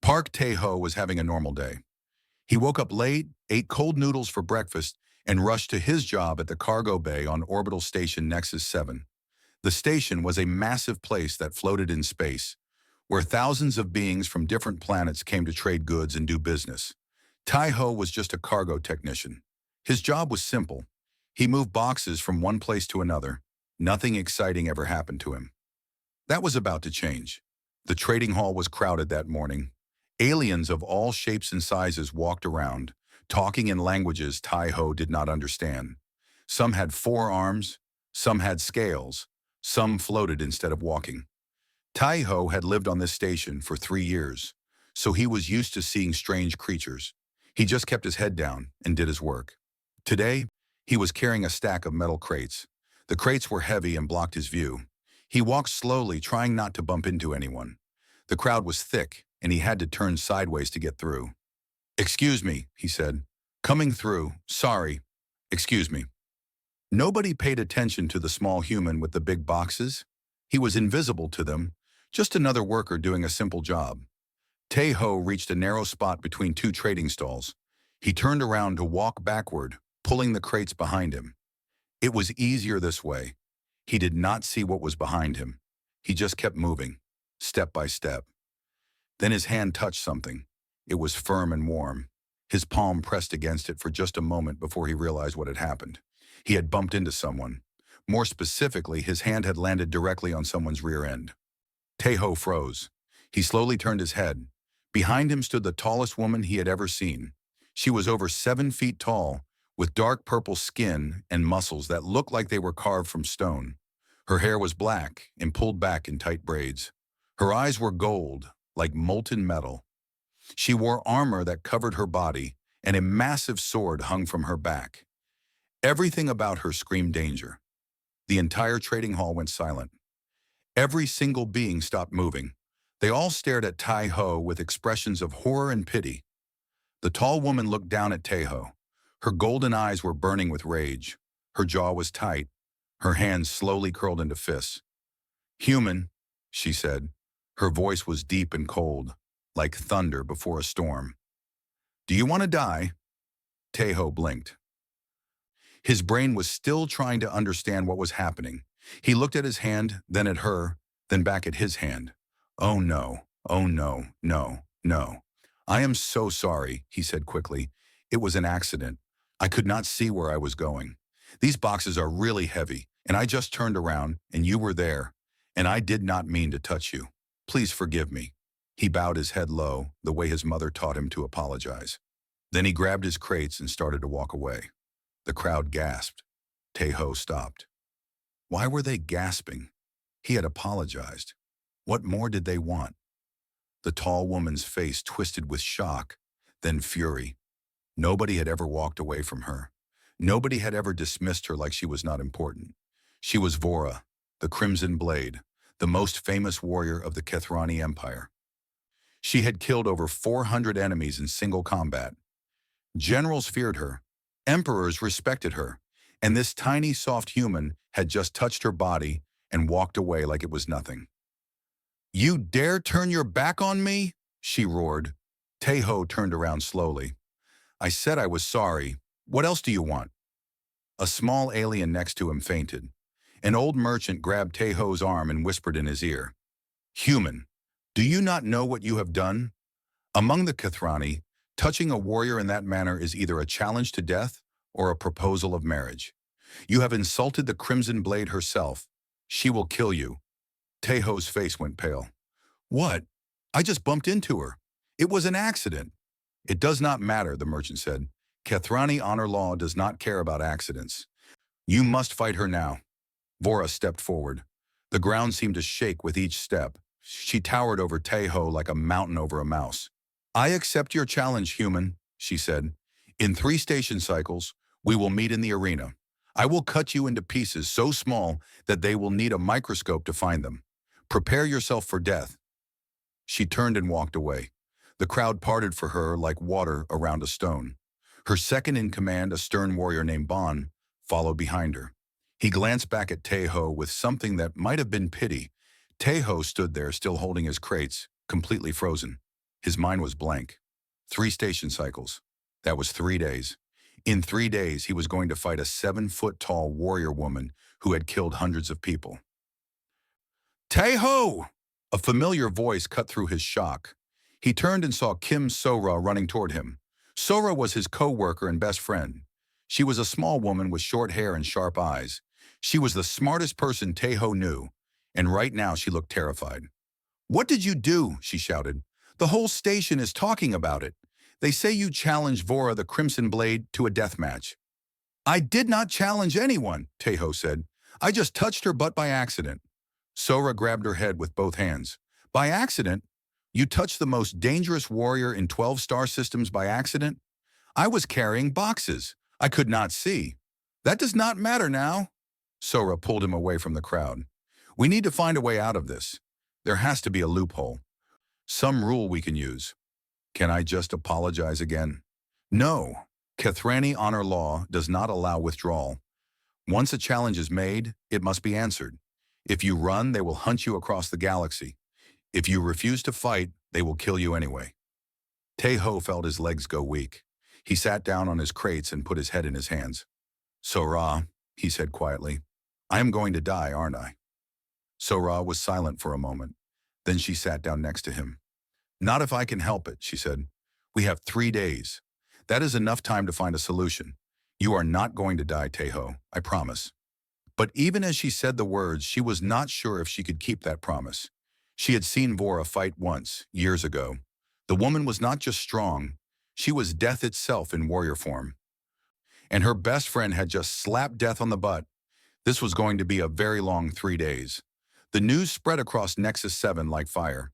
Park Tae-ho was having a normal day. He woke up late, ate cold noodles for breakfast, and rushed to his job at the cargo bay on orbital station Nexus 7. The station was a massive place that floated in space, where thousands of beings from different planets came to trade goods and do business. Tai-ho was just a cargo technician. His job was simple. He moved boxes from one place to another. Nothing exciting ever happened to him. That was about to change. The trading hall was crowded that morning. Aliens of all shapes and sizes walked around, talking in languages Tai-ho did not understand. Some had 4 arms, some had scales, some floated instead of walking. Tai-ho had lived on this station for 3 years, so he was used to seeing strange creatures. He just kept his head down and did his work. Today, he was carrying a stack of metal crates. The crates were heavy and blocked his view. He walked slowly, trying not to bump into anyone. The crowd was thick, and he had to turn sideways to get through. "Excuse me," he said. "Coming through. Sorry. Excuse me." Nobody paid attention to the small human with the big boxes. He was invisible to them, just another worker doing a simple job. Tae-ho reached a narrow spot between 2 trading stalls. He turned around to walk backward, pulling the crates behind him. It was easier this way. He did not see what was behind him. He just kept moving, step by step. Then his hand touched something. It was firm and warm. His palm pressed against it for just a moment before he realized what had happened. He had bumped into someone. More specifically, his hand had landed directly on someone's rear end. Tae-ho froze. He slowly turned his head. Behind him stood the tallest woman he had ever seen. She was over 7 feet tall, with dark purple skin and muscles that looked like they were carved from stone. Her hair was black and pulled back in tight braids. Her eyes were gold, like molten metal. She wore armor that covered her body, and a massive sword hung from her back. Everything about her screamed danger. The entire trading hall went silent. Every single being stopped moving. They all stared at Tai-ho with expressions of horror and pity. The tall woman looked down at Tae-ho. Her golden eyes were burning with rage. Her jaw was tight. Her hands slowly curled into fists. "Human," she said. Her voice was deep and cold, like thunder before a storm. "Do you want to die?" Tae-ho blinked. His brain was still trying to understand what was happening. He looked at his hand, then at her, then back at his hand. "Oh no, oh no, no, no. I am so sorry," he said quickly. "It was an accident. I could not see where I was going. These boxes are really heavy, and I just turned around, and you were there, and I did not mean to touch you. Please forgive me." He bowed his head low, the way his mother taught him to apologize. Then he grabbed his crates and started to walk away. The crowd gasped. Tae-ho stopped. Why were they gasping? He had apologized. What more did they want? The tall woman's face twisted with shock, then fury. Nobody had ever walked away from her. Nobody had ever dismissed her like she was not important. She was Vora, the Crimson Blade, the most famous warrior of the Kethrani Empire. She had killed over 400 enemies in single combat. Generals feared her. Emperors respected her. And this tiny, soft human had just touched her body and walked away like it was nothing. "You dare turn your back on me?" she roared. Tae-ho turned around slowly. "I said I was sorry. What else do you want?" A small alien next to him fainted. An old merchant grabbed Tae-ho's arm and whispered in his ear, "Human, do you not know what you have done? Among the Kethrani, touching a warrior in that manner is either a challenge to death or a proposal of marriage. You have insulted the Crimson Blade herself. She will kill you." Tae-ho's face went pale. "What? I just bumped into her. It was an accident." "It does not matter," the merchant said. "Kethrani honor law does not care about accidents. You must fight her now." Vora stepped forward. The ground seemed to shake with each step. She towered over Tae-ho like a mountain over a mouse. "I accept your challenge, human," she said. "In 3 station cycles, we will meet in the arena. I will cut you into pieces so small that they will need a microscope to find them. Prepare yourself for death." She turned and walked away. The crowd parted for her like water around a stone. Her second in command, a stern warrior named Bon, followed behind her. He glanced back at Tae-ho with something that might have been pity. Tae-ho stood there still holding his crates, completely frozen. His mind was blank. 3 station cycles. That was 3 days. In 3 days, he was going to fight a 7-foot-tall warrior woman who had killed hundreds of people. "Tae-ho!" A familiar voice cut through his shock. He turned and saw Kim Sora running toward him. Sora was his co-worker and best friend. She was a small woman with short hair and sharp eyes. She was the smartest person Tae-ho knew, and right now she looked terrified. "What did you do?" she shouted. "The whole station is talking about it. They say you challenged Vora the Crimson Blade to a death match." "I did not challenge anyone," Tae-ho said. "I just touched her butt by accident." Sora grabbed her head with both hands. "By accident? You touched the most dangerous warrior in 12 star systems by accident? I was carrying boxes. I could not see." "That does not matter now." Sora pulled him away from the crowd. "We need to find a way out of this. There has to be a loophole. Some rule we can use." "Can I just apologize again?" "No. Kethrani honor law does not allow withdrawal. Once a challenge is made, it must be answered. If you run, they will hunt you across the galaxy. If you refuse to fight, they will kill you anyway." Tae-ho felt his legs go weak. He sat down on his crates and put his head in his hands. "Sora," he said quietly, "I am going to die, aren't I?" Sora was silent for a moment. Then she sat down next to him. "Not if I can help it," she said. "We have 3 days. That is enough time to find a solution. You are not going to die, Tae-ho, I promise." But even as she said the words, she was not sure if she could keep that promise. She had seen Vora fight once, years ago. The woman was not just strong, she was death itself in warrior form. And her best friend had just slapped death on the butt. This was going to be a very long 3 days. The news spread across Nexus 7 like fire.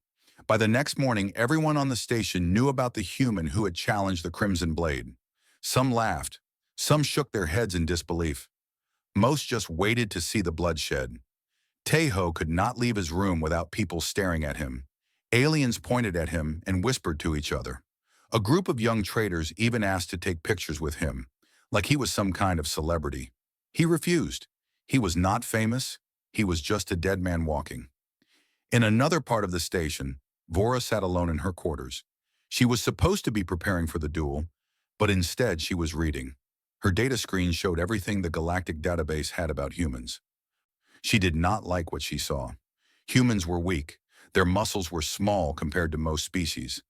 By the next morning, everyone on the station knew about the human who had challenged the Crimson Blade. Some laughed. Some shook their heads in disbelief. Most just waited to see the bloodshed. Tae-ho could not leave his room without people staring at him. Aliens pointed at him and whispered to each other. A group of young traders even asked to take pictures with him, like he was some kind of celebrity. He refused. He was not famous. He was just a dead man walking. In another part of the station, Vora sat alone in her quarters. She was supposed to be preparing for the duel, but instead she was reading. Her data screen showed everything the Galactic database had about humans. She did not like what she saw. Humans were weak. Their muscles were small compared to most species.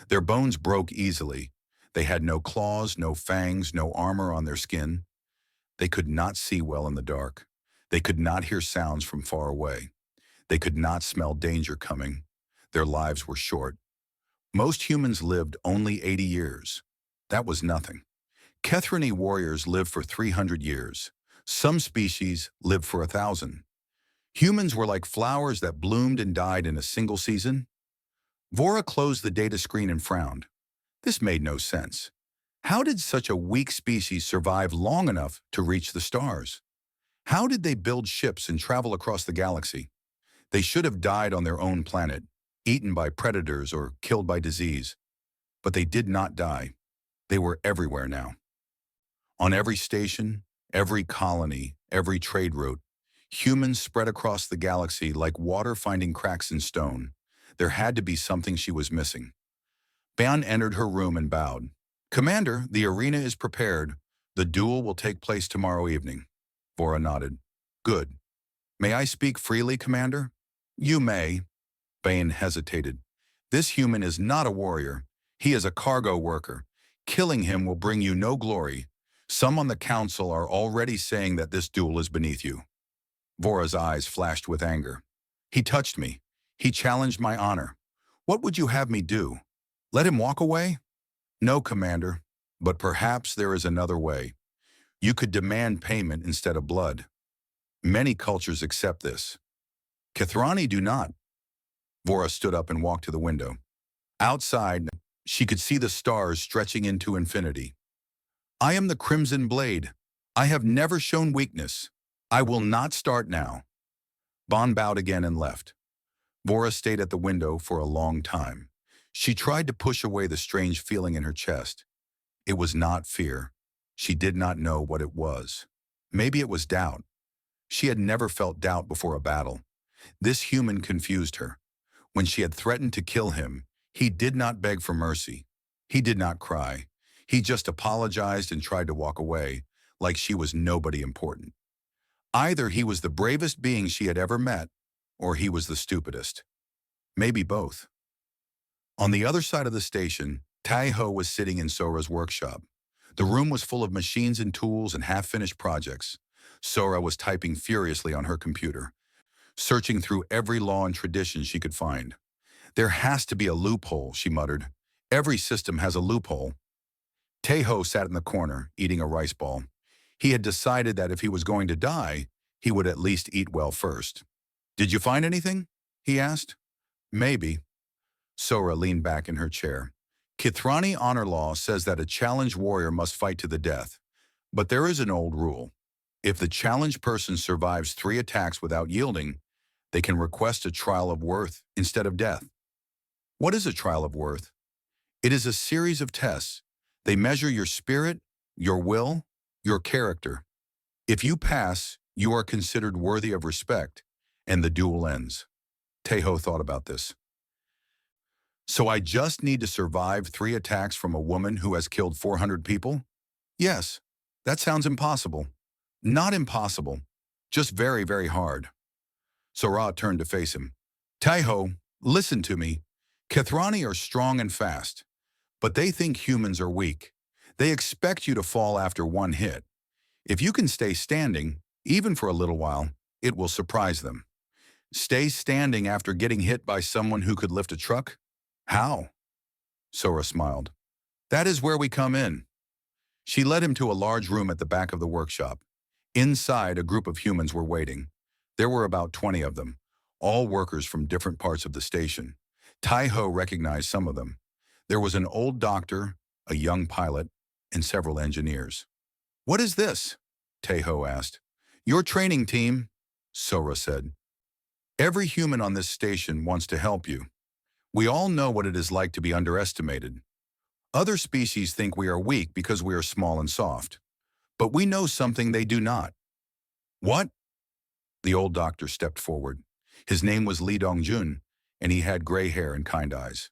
Their bones broke easily. They had no claws, no fangs, no armor on their skin. They could not see well in the dark. They could not hear sounds from far away. They could not smell danger coming. Their lives were short. Most humans lived only 80 years. That was nothing. Kethrani warriors lived for 300 years. Some species lived for 1,000. Humans were like flowers that bloomed and died in a single season. Vora closed the data screen and frowned. This made no sense. How did such a weak species survive long enough to reach the stars? How did they build ships and travel across the galaxy? They should have died on their own planet, eaten by predators or killed by disease. But they did not die. They were everywhere now. On every station, every colony, every trade route, humans spread across the galaxy like water finding cracks in stone. There had to be something she was missing. Ban entered her room and bowed. "Commander, the arena is prepared. The duel will take place tomorrow evening." Vora nodded. "Good. May I speak freely, Commander?" "You may." Bane hesitated. "This human is not a warrior. He is a cargo worker. Killing him will bring you no glory. Some on the council are already saying that this duel is beneath you." Vora's eyes flashed with anger. "He touched me. He challenged my honor. What would you have me do? Let him walk away?" "No, Commander, but perhaps there is another way. You could demand payment instead of blood. Many cultures accept this. Kethrani do not." Vora stood up and walked to the window. Outside, she could see the stars stretching into infinity. "I am the Crimson Blade. I have never shown weakness. I will not start now." Bon bowed again and left. Vora stayed at the window for a long time. She tried to push away the strange feeling in her chest. It was not fear. She did not know what it was. Maybe it was doubt. She had never felt doubt before a battle. This human confused her. When she had threatened to kill him, He did not beg for mercy. He did not cry. He just apologized and tried to walk away, like she was nobody important. Either he was the bravest being she had ever met, or he was the stupidest. Maybe both. On the other side of the station, Tai-Ho was sitting in Sora's workshop. The room was full of machines and tools and half-finished projects. Sora was typing furiously on her computer, searching through every law and tradition she could find. There has to be a loophole, she muttered. Every system has a loophole. Tai-Ho sat in the corner, eating a rice ball. He had decided that if he was going to die, he would at least eat well first. Did you find anything? He asked. Maybe. Sora leaned back in her chair. Kithrani honor law says that a challenged warrior must fight to the death. But there is an old rule. If the challenged person survives 3 attacks without yielding, they can request a trial of worth instead of death. What is a trial of worth? It is a series of tests. They measure your spirit, your will, your character. If you pass, you are considered worthy of respect, and the duel ends. Tai-Ho thought about this. So I just need to survive 3 attacks from a woman who has killed 400 people? Yes, that sounds impossible. Not impossible, just very, very hard. Sora turned to face him. Tai-Ho, listen to me. Kithrani are strong and fast, but they think humans are weak. They expect you to fall after 1 hit. If you can stay standing, even for a little while, it will surprise them. Stay standing after getting hit by someone who could lift a truck? How? Sora smiled. That is where we come in. She led him to a large room at the back of the workshop. Inside, a group of humans were waiting. There were about 20 of them, all workers from different parts of the station. Tai-Ho recognized some of them. There was an old doctor, a young pilot, and several engineers. What is this? Tai-Ho asked. Your training team, Sora said. Every human on this station wants to help you. We all know what it is like to be underestimated. Other species think we are weak because we are small and soft. But we know something they do not. What? The old doctor stepped forward. His name was Li Dongjun, and he had gray hair and kind eyes.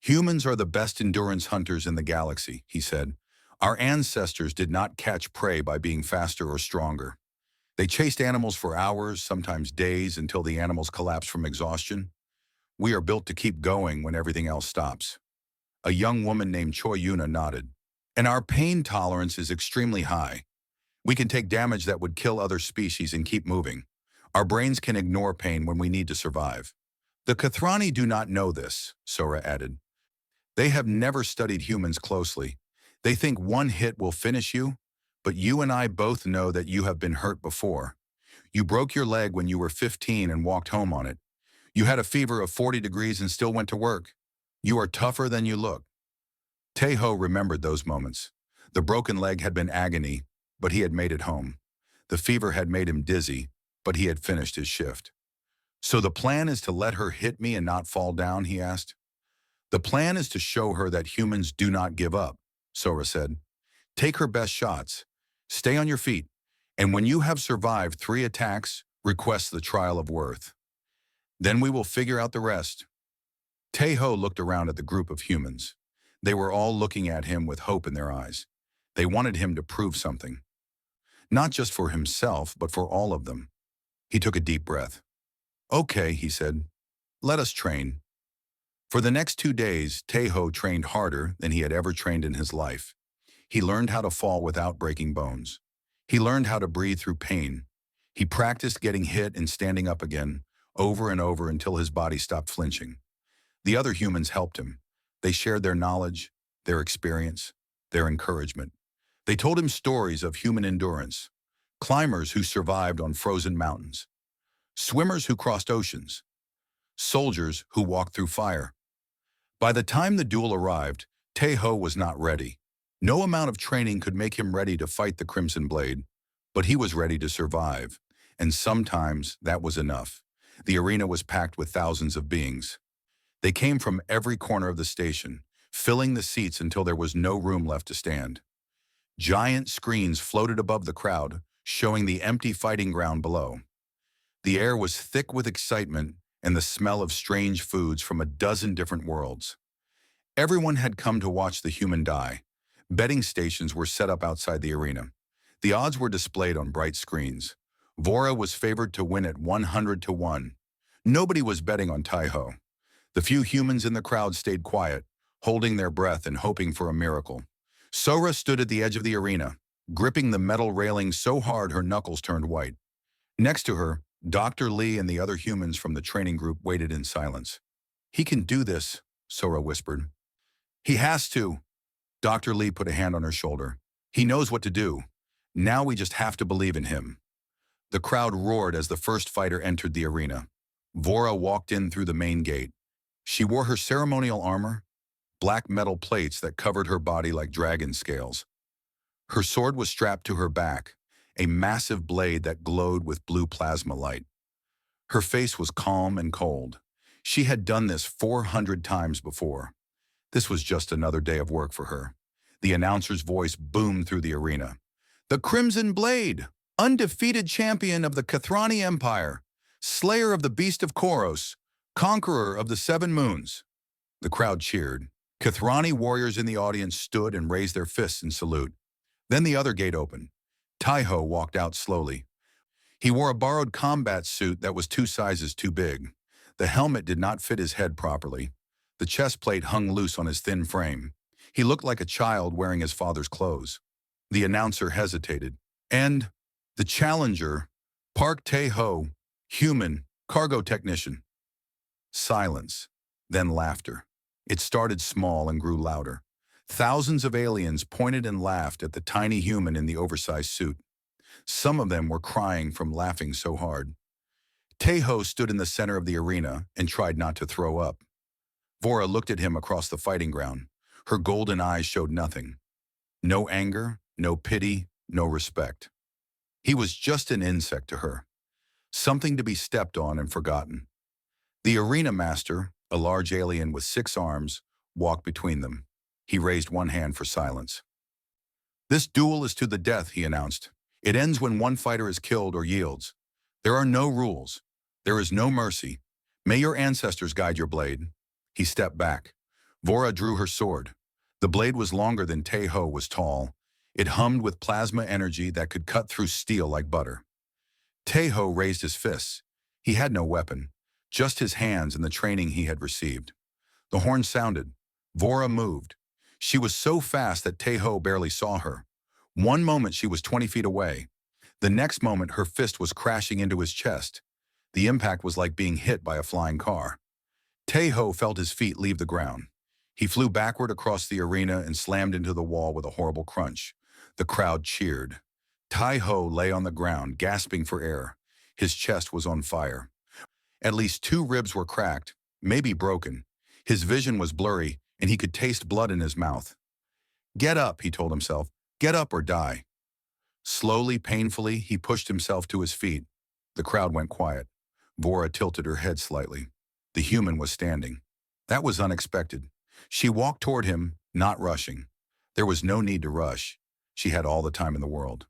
Humans are the best endurance hunters in the galaxy, he said. Our ancestors did not catch prey by being faster or stronger. They chased animals for hours, sometimes days, until the animals collapsed from exhaustion. We are built to keep going when everything else stops. A young woman named Choi Yuna nodded. And our pain tolerance is extremely high. We can take damage that would kill other species and keep moving. Our brains can ignore pain when we need to survive. The Kithrani do not know this, Sora added. They have never studied humans closely. They think 1 hit will finish you, but you and I both know that you have been hurt before. You broke your leg when you were 15 and walked home on it. You had a fever of 40 degrees and still went to work. You are tougher than you look. Tai-Ho remembered those moments. The broken leg had been agony, but he had made it home. The fever had made him dizzy, but he had finished his shift. So the plan is to let her hit me and not fall down, he asked. The plan is to show her that humans do not give up, Sora said. Take her best shots. Stay on your feet. And when you have survived 3 attacks, request the trial of worth. Then we will figure out the rest. Tai-Ho looked around at the group of humans. They were all looking at him with hope in their eyes. They wanted him to prove something. Not just for himself, but for all of them. He took a deep breath. Okay, he said. Let us train. For the next 2 days, Tai-Ho trained harder than he had ever trained in his life. He learned how to fall without breaking bones. He learned how to breathe through pain. He practiced getting hit and standing up again, over and over until his body stopped flinching. The other humans helped him. They shared their knowledge, their experience, their encouragement. They told him stories of human endurance, climbers who survived on frozen mountains, swimmers who crossed oceans, soldiers who walked through fire. By the time the duel arrived, Tai-Ho was not ready. No amount of training could make him ready to fight the Crimson Blade, but he was ready to survive, and sometimes that was enough. The arena was packed with thousands of beings. They came from every corner of the station, filling the seats until there was no room left to stand. Giant screens floated above the crowd, showing the empty fighting ground below. The air was thick with excitement and the smell of strange foods from a dozen different worlds. Everyone had come to watch the human die. Betting stations were set up outside the arena. The odds were displayed on bright screens. Vora was favored to win at 100 to 1. Nobody was betting on Taiho. The few humans in the crowd stayed quiet, holding their breath and hoping for a miracle. Sora stood at the edge of the arena, gripping the metal railing so hard her knuckles turned white. Next to her, Dr. Lee and the other humans from the training group waited in silence. "He can do this," Sora whispered. "He has to." Dr. Lee put a hand on her shoulder. "He knows what to do. Now we just have to believe in him." The crowd roared as the first fighter entered the arena. Vora walked in through the main gate. She wore her ceremonial armor, black metal plates that covered her body like dragon scales. Her sword was strapped to her back, a massive blade that glowed with blue plasma light. Her face was calm and cold. She had done this 400 times before. This was just another day of work for her. The announcer's voice boomed through the arena. "The Crimson Blade, undefeated champion of the Kathrani Empire, slayer of the Beast of Koros, conqueror of the Seven Moons." The crowd cheered. Kathrani warriors in the audience stood and raised their fists in salute. Then the other gate opened. Taiho walked out slowly. He wore a borrowed combat suit that was 2 sizes too big. The helmet did not fit his head properly. The chest plate hung loose on his thin frame. He looked like a child wearing his father's clothes. The announcer hesitated. "And the challenger, Park Tae-ho, human, cargo technician." Silence, then laughter. It started small and grew louder. Thousands of aliens pointed and laughed at the tiny human in the oversized suit. Some of them were crying from laughing so hard. Tae-ho stood in the center of the arena and tried not to throw up. Vora looked at him across the fighting ground. Her golden eyes showed nothing. No anger, no pity, no respect. He was just an insect to her, something to be stepped on and forgotten. The arena master, a large alien with 6 arms, walked between them. He raised one hand for silence. "This duel is to the death," he announced. "It ends when one fighter is killed or yields. There are no rules. There is no mercy. May your ancestors guide your blade." He stepped back. Vora drew her sword. The blade was longer than Tae-ho was tall. It hummed with plasma energy that could cut through steel like butter. Tae-ho raised his fists. He had no weapon, just his hands and the training he had received. The horn sounded. Vora moved. She was so fast that Tae-ho barely saw her. One moment she was 20 feet away. The next moment her fist was crashing into his chest. The impact was like being hit by a flying car. Tae-ho felt his feet leave the ground. He flew backward across the arena and slammed into the wall with a horrible crunch. The crowd cheered. Tae-ho lay on the ground, gasping for air. His chest was on fire. At least 2 ribs were cracked, maybe broken. His vision was blurry, and he could taste blood in his mouth. "Get up," he told himself. "Get up or die." Slowly, painfully, he pushed himself to his feet. The crowd went quiet. Vora tilted her head slightly. The human was standing. That was unexpected. She walked toward him, not rushing. There was no need to rush. She had all the time in the world.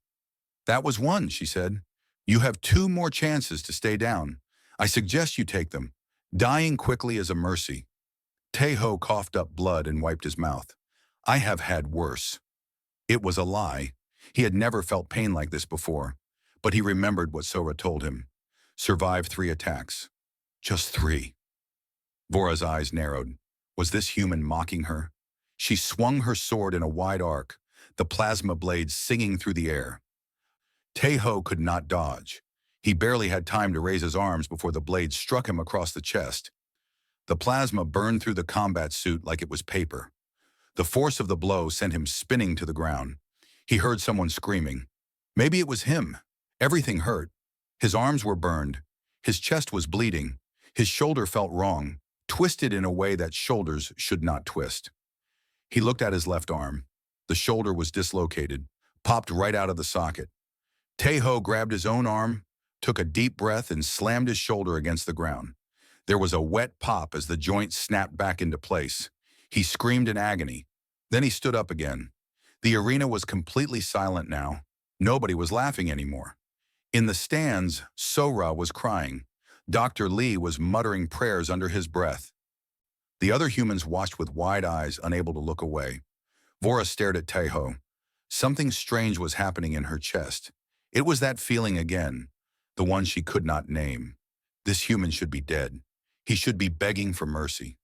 "That was one," she said. "You have 2 more chances to stay down. I suggest you take them. Dying quickly is a mercy." Tae-ho coughed up blood and wiped his mouth. "I have had worse." It was a lie. He had never felt pain like this before, but he remembered what Sora told him. Survive 3 attacks. Just 3. Vora's eyes narrowed. Was this human mocking her? She swung her sword in a wide arc, the plasma blade singing through the air. Tae-ho could not dodge. He barely had time to raise his arms before the blade struck him across the chest. The plasma burned through the combat suit like it was paper. The force of the blow sent him spinning to the ground. He heard someone screaming. Maybe it was him. Everything hurt. His arms were burned. His chest was bleeding. His shoulder felt wrong, twisted in a way that shoulders should not twist. He looked at his left arm. The shoulder was dislocated, popped right out of the socket. Tae-ho grabbed his own arm, took a deep breath, and slammed his shoulder against the ground. There was a wet pop as the joint snapped back into place. He screamed in agony. Then he stood up again. The arena was completely silent now. Nobody was laughing anymore. In the stands, Sora was crying. Dr. Lee was muttering prayers under his breath. The other humans watched with wide eyes, unable to look away. Vora stared at Teho. Something strange was happening in her chest. It was that feeling again, the one she could not name. This human should be dead. He should be begging for mercy.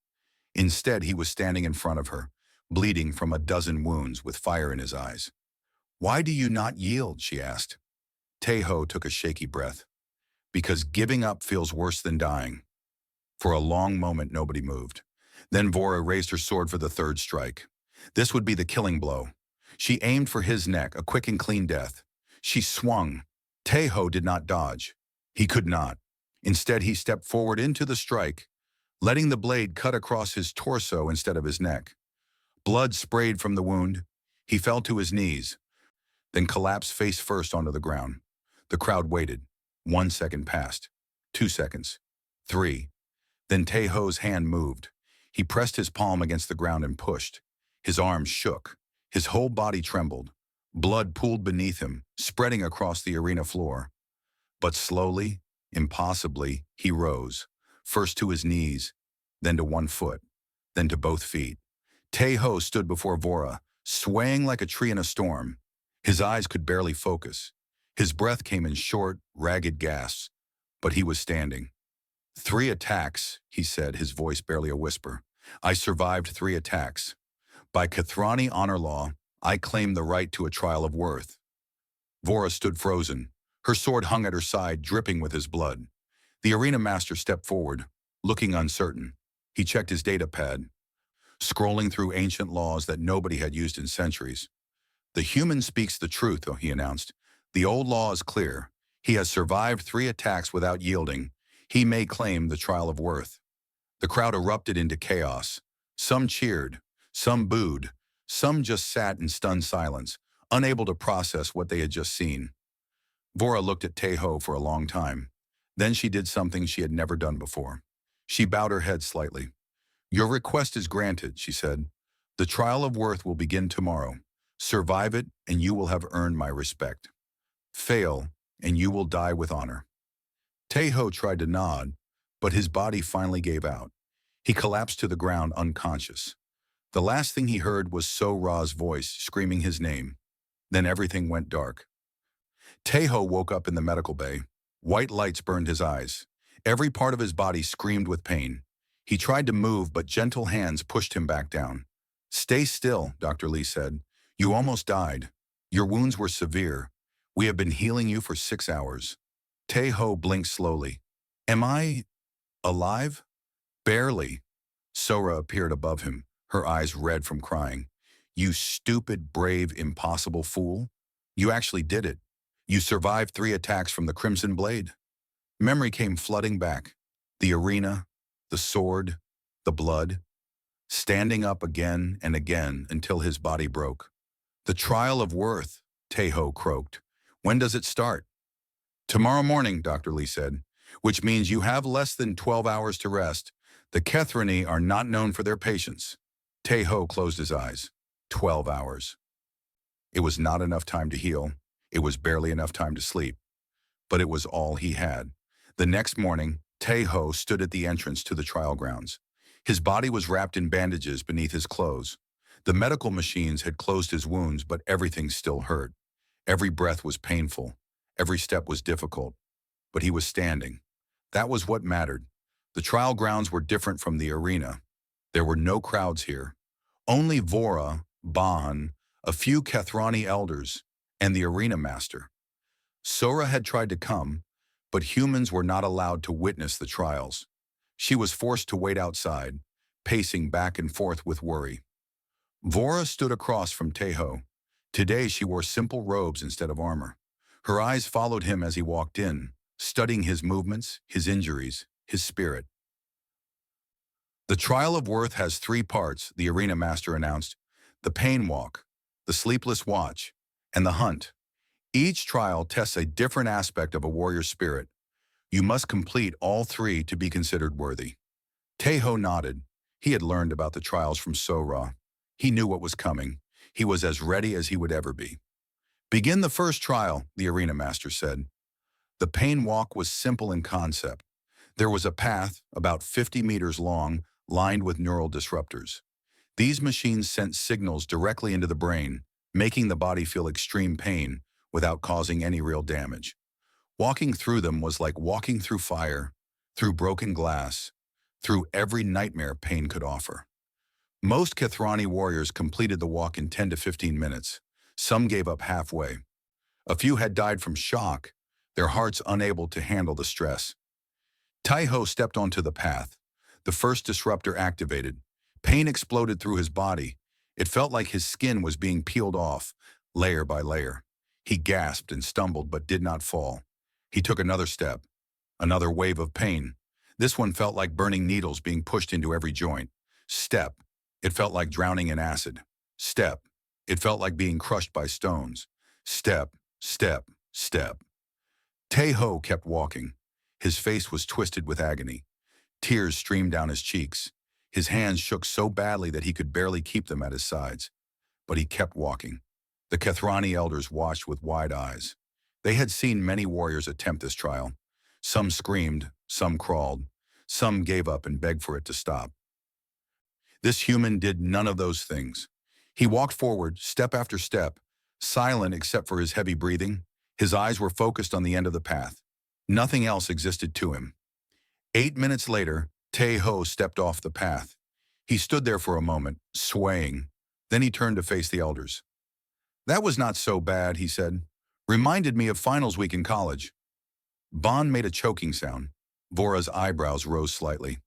Instead, he was standing in front of her, bleeding from a dozen wounds with fire in his eyes. "Why do you not yield?" she asked. Teho took a shaky breath. "Because giving up feels worse than dying." For a long moment, nobody moved. Then Vora raised her sword for the third strike. This would be the killing blow. She aimed for his neck, a quick and clean death. She swung. Teho did not dodge. He could not. Instead, he stepped forward into the strike, letting the blade cut across his torso instead of his neck. Blood sprayed from the wound. He fell to his knees, then collapsed face first onto the ground. The crowd waited. 1 second passed. 2 seconds. 3. Then Teho's hand moved. He pressed his palm against the ground and pushed. His arms shook. His whole body trembled. Blood pooled beneath him, spreading across the arena floor. But slowly, impossibly, he rose, first to his knees, then to one foot, then to both feet. Teho stood before Vora, swaying like a tree in a storm. His eyes could barely focus. His breath came in short, ragged gasps, but he was standing. 3 attacks, he said, his voice barely a whisper. I survived 3 attacks. By Kathrani honor law, I claim the right to a trial of worth. Vora stood frozen. Her sword hung at her side, dripping with his blood. The arena master stepped forward, looking uncertain. He checked his data pad, scrolling through ancient laws that nobody had used in centuries. The human speaks the truth, he announced. The old law is clear. He has survived 3 attacks without yielding. He may claim the trial of worth. The crowd erupted into chaos. Some cheered, some booed, some just sat in stunned silence, unable to process what they had just seen. Vora looked at Teho for a long time. Then she did something she had never done before. She bowed her head slightly. Your request is granted, she said. The trial of worth will begin tomorrow. Survive it, and you will have earned my respect. Fail, and you will die with honor. Teho tried to nod, but his body finally gave out. He collapsed to the ground unconscious. The last thing he heard was So-Ra's voice screaming his name. Then everything went dark. Teho woke up in the medical bay. White lights burned his eyes. Every part of his body screamed with pain. He tried to move, but gentle hands pushed him back down. Stay still, Dr. Lee said. You almost died. Your wounds were severe. We have been healing you for 6 hours. Teho blinked slowly. Am I alive? Barely. Sora appeared above him, her eyes red from crying. You stupid, brave, impossible fool. You actually did it. You survived 3 attacks from the Crimson Blade. Memory came flooding back. The arena, the sword, the blood. Standing up again and again until his body broke. The trial of worth, Teho croaked. When does it start? Tomorrow morning, Dr. Lee said, which means you have less than 12 hours to rest. The Kethrani are not known for their patience. Teho closed his eyes. 12 hours. It was not enough time to heal. It was barely enough time to sleep. But it was all he had. The next morning, Teho stood at the entrance to the trial grounds. His body was wrapped in bandages beneath his clothes. The medical machines had closed his wounds, but everything still hurt. Every breath was painful. Every step was difficult. But he was standing. That was what mattered. The trial grounds were different from the arena. There were no crowds here. Only Vora, Bahan, a few Kethrani elders, and the arena master. Sora had tried to come, but humans were not allowed to witness the trials. She was forced to wait outside, pacing back and forth with worry. Vora stood across from Teho. Today she wore simple robes instead of armor. Her eyes followed him as he walked in, studying his movements, his injuries, his spirit. The trial of worth has 3 parts, the arena master announced. The pain walk, the sleepless watch, and the hunt. Each trial tests a different aspect of a warrior's spirit. You must complete all 3 to be considered worthy. Teho nodded. He had learned about the trials from Sora. He knew what was coming. He was as ready as he would ever be. Begin the first trial, the arena master said. The pain walk was simple in concept. There was a path, about 50 meters long, lined with neural disruptors. These machines sent signals directly into the brain, making the body feel extreme pain without causing any real damage. Walking through them was like walking through fire, through broken glass, through every nightmare pain could offer. Most Kethrani warriors completed the walk in 10 to 15 minutes. Some gave up halfway. A few had died from shock, their hearts unable to handle the stress. Tai-Ho stepped onto the path. The first disruptor activated. Pain exploded through his body. It felt like his skin was being peeled off, layer by layer. He gasped and stumbled but did not fall. He took another step. Another wave of pain. This one felt like burning needles being pushed into every joint. Step. It felt like drowning in acid. Step. It felt like being crushed by stones. Step, step, step. Tai-Ho kept walking. His face was twisted with agony. Tears streamed down his cheeks. His hands shook so badly that he could barely keep them at his sides. But he kept walking. The Kethrani elders watched with wide eyes. They had seen many warriors attempt this trial. Some screamed, some crawled, some gave up and begged for it to stop. This human did none of those things. He walked forward, step after step, silent except for his heavy breathing. His eyes were focused on the end of the path. Nothing else existed to him. 8 minutes later, Tai-Ho stepped off the path. He stood there for a moment, swaying. Then he turned to face the elders. "That was not so bad," he said. "Reminded me of finals week in college." Bond made a choking sound. Vora's eyebrows rose slightly.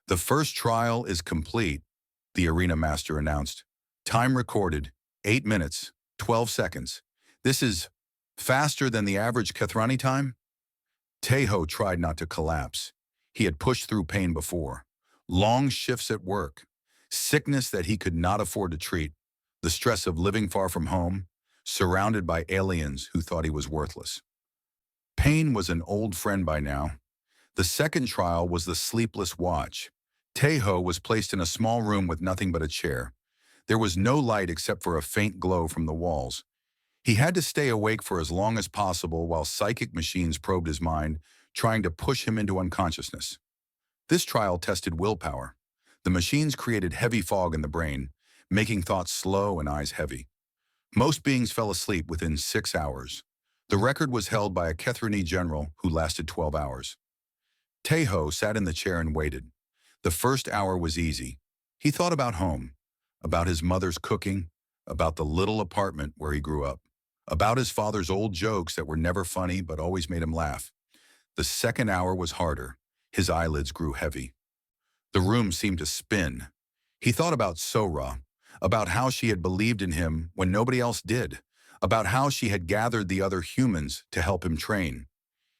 "The first trial is complete," the arena master announced. "Time recorded, 8 minutes, 12 seconds. This is faster than the average Kethrani time?" Tai-Ho tried not to collapse. He had pushed through pain before. Long shifts at work, sickness that he could not afford to treat, the stress of living far from home, surrounded by aliens who thought he was worthless. Pain was an old friend by now. The second trial was the sleepless watch. Tai-Ho was placed in a small room with nothing but a chair. There was no light except for a faint glow from the walls. He had to stay awake for as long as possible while psychic machines probed his mind, trying to push him into unconsciousness. This trial tested willpower. The machines created heavy fog in the brain, making thoughts slow and eyes heavy. Most beings fell asleep within 6 hours. The record was held by a Kethrani general who lasted 12 hours. Tai-Ho sat in the chair and waited. The first hour was easy. He thought about home, about his mother's cooking, about the little apartment where he grew up, about his father's old jokes that were never funny but always made him laugh. The second hour was harder. His eyelids grew heavy. The room seemed to spin. He thought about Sora, about how she had believed in him when nobody else did, about how she had gathered the other humans to help him train.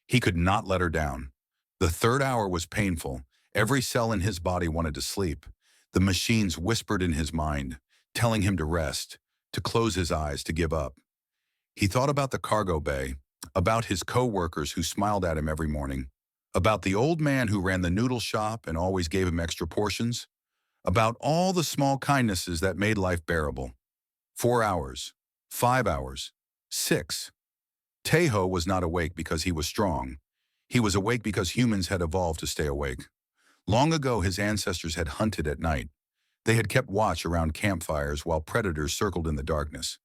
He could not let her down. The third hour was painful. Every cell in his body wanted to sleep. The machines whispered in his mind, telling him to rest, to close his eyes, to give up. He thought about the cargo bay, about his co-workers who smiled at him every morning, about the old man who ran the noodle shop and always gave him extra portions, about all the small kindnesses that made life bearable. 4 hours, 5 hours, 6. Tai-Ho was not awake because he was strong. He was awake because humans had evolved to stay awake. Long ago, his ancestors had hunted at night. They had kept watch around campfires while predators circled in the darkness.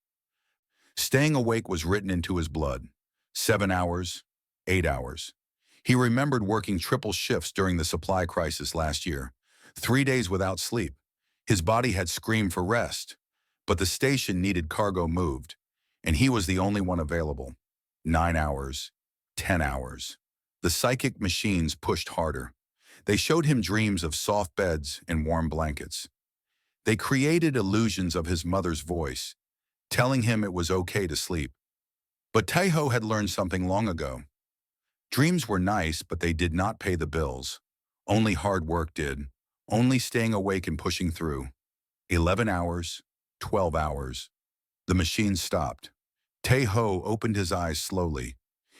Staying awake was written into his blood. 7 hours, 8 hours. He remembered working triple shifts during the supply crisis last year, 3 days without sleep. His body had screamed for rest, but the station needed cargo moved, and he was the only one available. 9 hours, 10 hours. The psychic machines pushed harder. They showed him dreams of soft beds and warm blankets. They created illusions of his mother's voice, telling him it was okay to sleep. But Tai-Ho had learned something long ago. Dreams were nice, but they did not pay the bills. Only hard work did. Only staying awake and pushing through. 11 hours, 12 hours. The machine stopped. Tai-Ho opened his eyes slowly.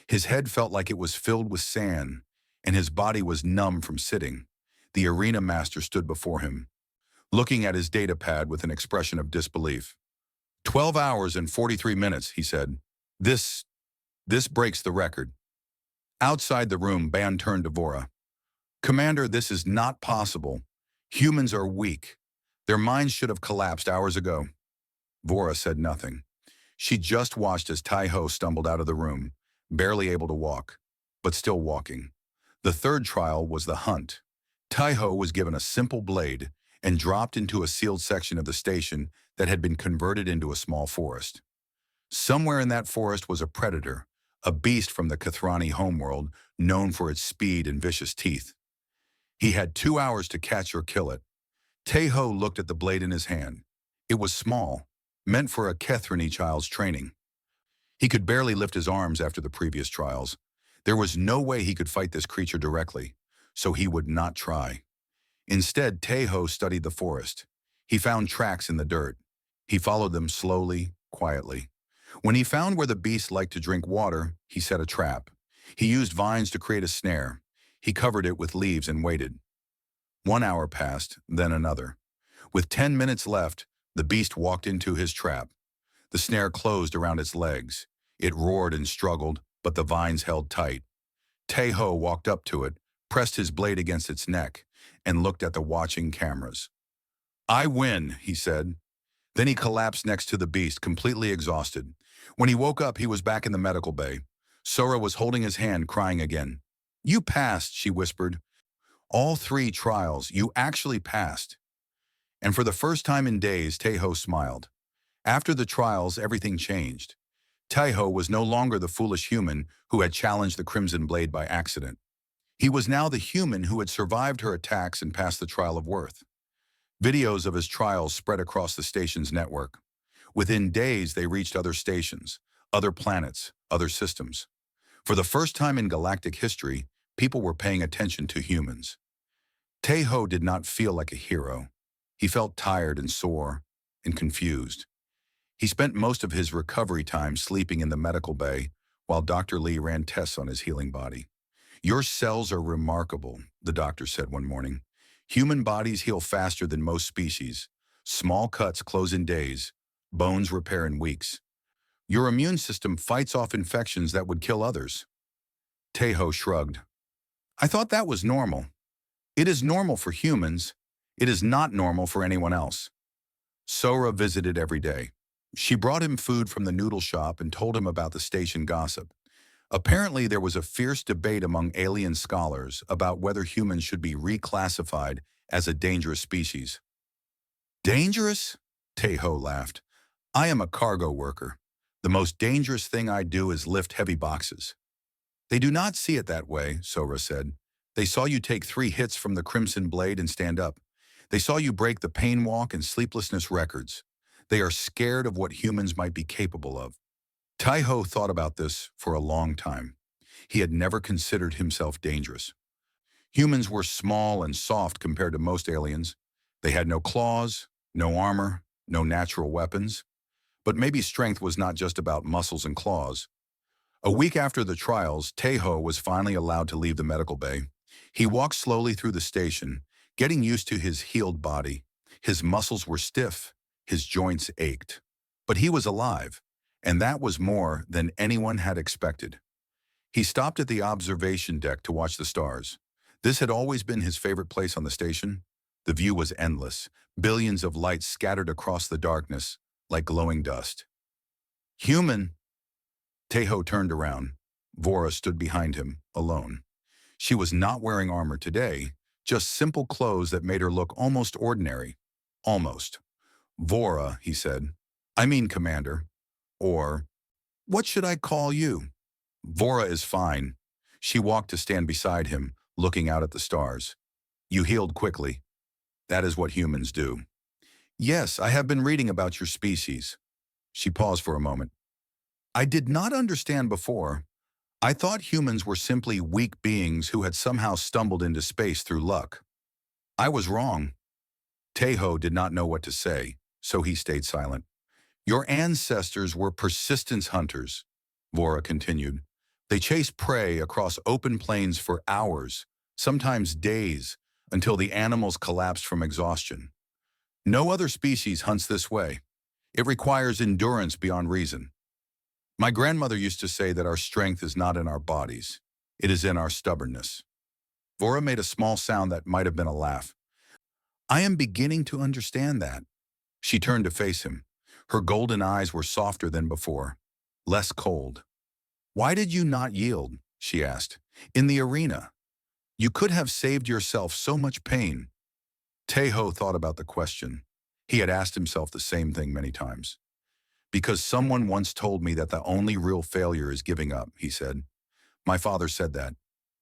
His head felt like it was filled with sand, and his body was numb from sitting. The arena master stood before him, looking at his data pad with an expression of disbelief. 12 hours and 43 minutes, he said. This breaks the record. Outside the room, Ban turned to Vora. "Commander, this is not possible. Humans are weak. Their minds should have collapsed hours ago. Vora said nothing. She just watched as Tai-Ho stumbled out of the room, barely able to walk, but still walking. The third trial was the hunt. Tai-Ho was given a simple blade and dropped into a sealed section of the station that had been converted into a small forest. Somewhere in that forest was a predator, a beast from the Kathrani homeworld known for its speed and vicious teeth. He had 2 hours to catch or kill it. Tai-Ho looked at the blade in his hand. It was small, meant for a Kathrani child's training. He could barely lift his arms after the previous trials. There was no way he could fight this creature directly, so he would not try. Instead, Tai-Ho studied the forest. He found tracks in the dirt. He followed them slowly, quietly. When he found where the beast liked to drink water, he set a trap. He used vines to create a snare. He covered it with leaves and waited. 1 hour passed, then another. With 10 minutes left, the beast walked into his trap. The snare closed around its legs. It roared and struggled, but the vines held tight. Tai-Ho walked up to it, pressed his blade against its neck, and looked at the watching cameras. "I win," he said. Then he collapsed next to the beast, completely exhausted. When he woke up, he was back in the medical bay. Sora was holding his hand, crying again. "You passed," she whispered. "All 3 trials, you actually passed." And for the first time in days, Tai-Ho smiled. After the trials, everything changed. Tai-Ho was no longer the foolish human who had challenged the Crimson Blade by accident. He was now the human who had survived her attacks and passed the trial of worth. Videos of his trials spread across the station's network. Within days, they reached other stations, other planets, other systems. For the first time in galactic history, people were paying attention to humans. Tai-Ho did not feel like a hero. He felt tired and sore and confused. He spent most of his recovery time sleeping in the medical bay while Dr. Lee ran tests on his healing body. "Your cells are remarkable," the doctor said one morning. "Human bodies heal faster than most species. Small cuts close in days. Bones repair in weeks. Your immune system fights off infections that would kill others." Tai-Ho shrugged. "I thought that was normal." "It is normal for humans. It is not normal for anyone else." Sora visited every day. She brought him food from the noodle shop and told him about the station gossip. Apparently, there was a fierce debate among alien scholars about whether humans should be reclassified as a dangerous species. "Dangerous?" Tai-Ho laughed. "I am a cargo worker. The most dangerous thing I do is lift heavy boxes." "They do not see it that way," Sora said. "They saw you take 3 hits from the Crimson Blade and stand up. They saw you break the pain walk and sleeplessness records. They are scared of what humans might be capable of." Tai-Ho thought about this for a long time. He had never considered himself dangerous. Humans were small and soft compared to most aliens. They had no claws, no armor, no natural weapons. But maybe strength was not just about muscles and claws. A week after the trials, Tai-Ho was finally allowed to leave the medical bay. He walked slowly through the station, getting used to his healed body. His muscles were stiff, his joints ached. But he was alive, and that was more than anyone had expected. He stopped at the observation deck to watch the stars. This had always been his favorite place on the station. The view was endless, billions of lights scattered across the darkness, like glowing dust. "Human!" Tai-Ho turned around. Vora stood behind him, alone. She was not wearing armor today, just simple clothes that made her look almost ordinary. Almost. "Vora," he said. "I mean, Commander. Or, what should I call you?" "Vora is fine." She walked to stand beside him, looking out at the stars. "You healed quickly. That is what humans do." "Yes, I have been reading about your species." She paused for a moment. "I did not understand before. I thought humans were simply weak beings who had somehow stumbled into space through luck. I was wrong." Tai-Ho did not know what to say, so he stayed silent. "Your ancestors were persistence hunters," Vora continued. "They chased prey across open plains for hours, sometimes days, until the animals collapsed from exhaustion. No other species hunts this way. It requires endurance beyond reason. My grandmother used to say that our strength is not in our bodies. It is in our stubbornness." Vora made a small sound that might have been a laugh. I am beginning to understand that. She turned to face him. Her golden eyes were softer than before, less cold. Why did you not yield? She asked. In the arena. You could have saved yourself so much pain. Tejo thought about the question. He had asked himself the same thing many times. Because someone once told me that the only real failure is giving up, he said. My father said that.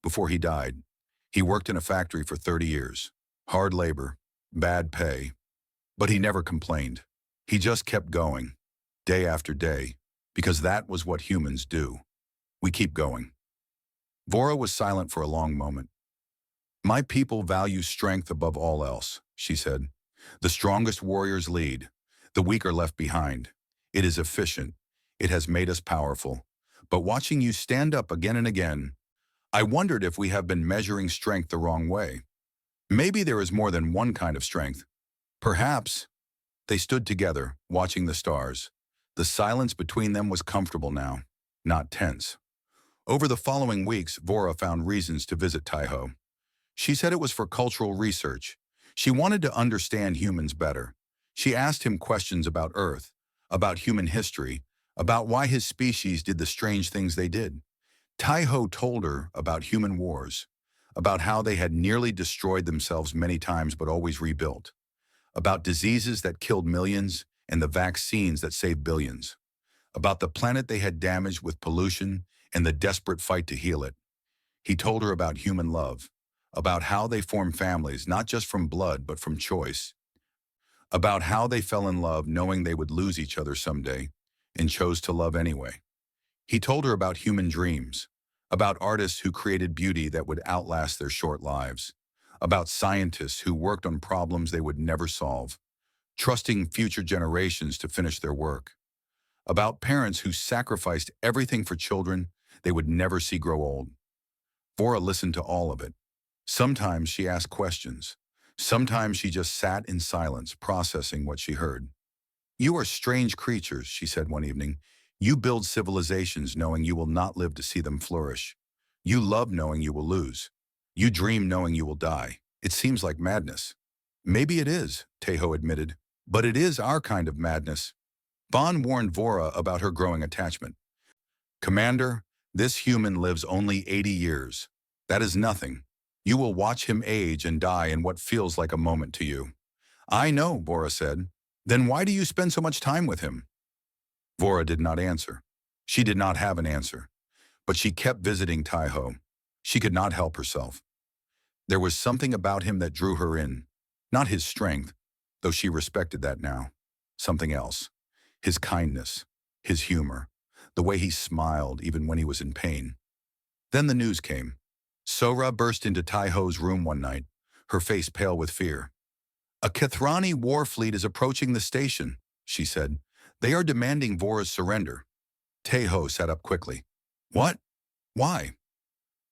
Before he died. He worked in a factory for 30 years. Hard labor, bad pay. But he never complained. He just kept going, day after day, because that was what humans do. We keep going. Vora was silent for a long moment. My people value strength above all else, she said. The strongest warriors lead. The weak are left behind. It is efficient. It has made us powerful. But watching you stand up again and again, I wondered if we have been measuring strength the wrong way. Maybe there is more than one kind of strength. Perhaps. They stood together, watching the stars. The silence between them was comfortable now, not tense. Over the following weeks, Vora found reasons to visit Tejo. She said it was for cultural research. She wanted to understand humans better. She asked him questions about Earth, about human history, about why his species did the strange things they did. Tejo told her about human wars, about how they had nearly destroyed themselves many times but always rebuilt, about diseases that killed millions and the vaccines that saved billions, about the planet they had damaged with pollution and the desperate fight to heal it. He told her about human love, about how they form families not just from blood but from choice, about how they fell in love knowing they would lose each other someday and chose to love anyway. He told her about human dreams, about artists who created beauty that would outlast their short lives, about scientists who worked on problems they would never solve, trusting future generations to finish their work, about parents who sacrificed everything for children they would never see grow old. Vora listened to all of it. Sometimes she asked questions. Sometimes she just sat in silence, processing what she heard. You are strange creatures, she said one evening. You build civilizations knowing you will not live to see them flourish. You love knowing you will lose. You dream knowing you will die. It seems like madness. Maybe it is, Tejo admitted, but it is our kind of madness. Bon warned Vora about her growing attachment. Commander, this human lives only 80 years. That is nothing. You will watch him age and die in what feels like a moment to you. I know, Vora said. Then why do you spend so much time with him? Vora did not answer. She did not have an answer. But she kept visiting Tejo. She could not help herself. There was something about him that drew her in. Not his strength, though she respected that now. Something else. His kindness, his humor, the way he smiled even when he was in pain. Then the news came. Sora burst into Tejo's room one night, her face pale with fear. A Kithrani war fleet is approaching the station, she said. They are demanding Vora's surrender. Tejo sat up quickly. What? Why?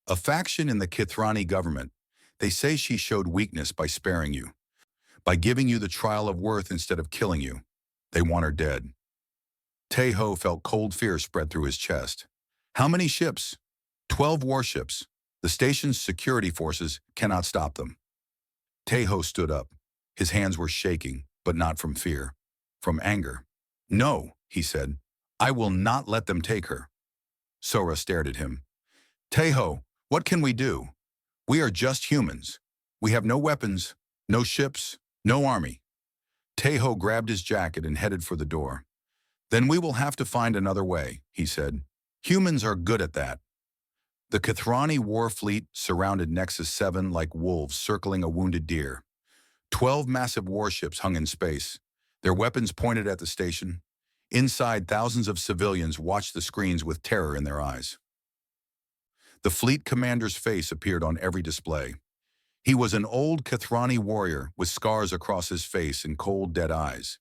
A faction in the Kithrani government. They say she showed weakness by sparing you, by giving you the trial of worth instead of killing you. They want her dead. Tejo felt cold fear spread through his chest. How many ships? 12 warships. The station's security forces cannot stop them. Tejo stood up. His hands were shaking, but not from fear, from anger. No, he said. I will not let them take her. Sora stared at him. Tejo, what can we do? We are just humans. We have no weapons, no ships, no army. Tejo grabbed his jacket and headed for the door. Then we will have to find another way, he said. Humans are good at that. The Kithrani war fleet surrounded Nexus 7 like wolves circling a wounded deer. 12 massive warships hung in space, their weapons pointed at the station. Inside, thousands of civilians watched the screens with terror in their eyes. The fleet commander's face appeared on every display. He was an old Kithrani warrior with scars across his face and cold, dead eyes.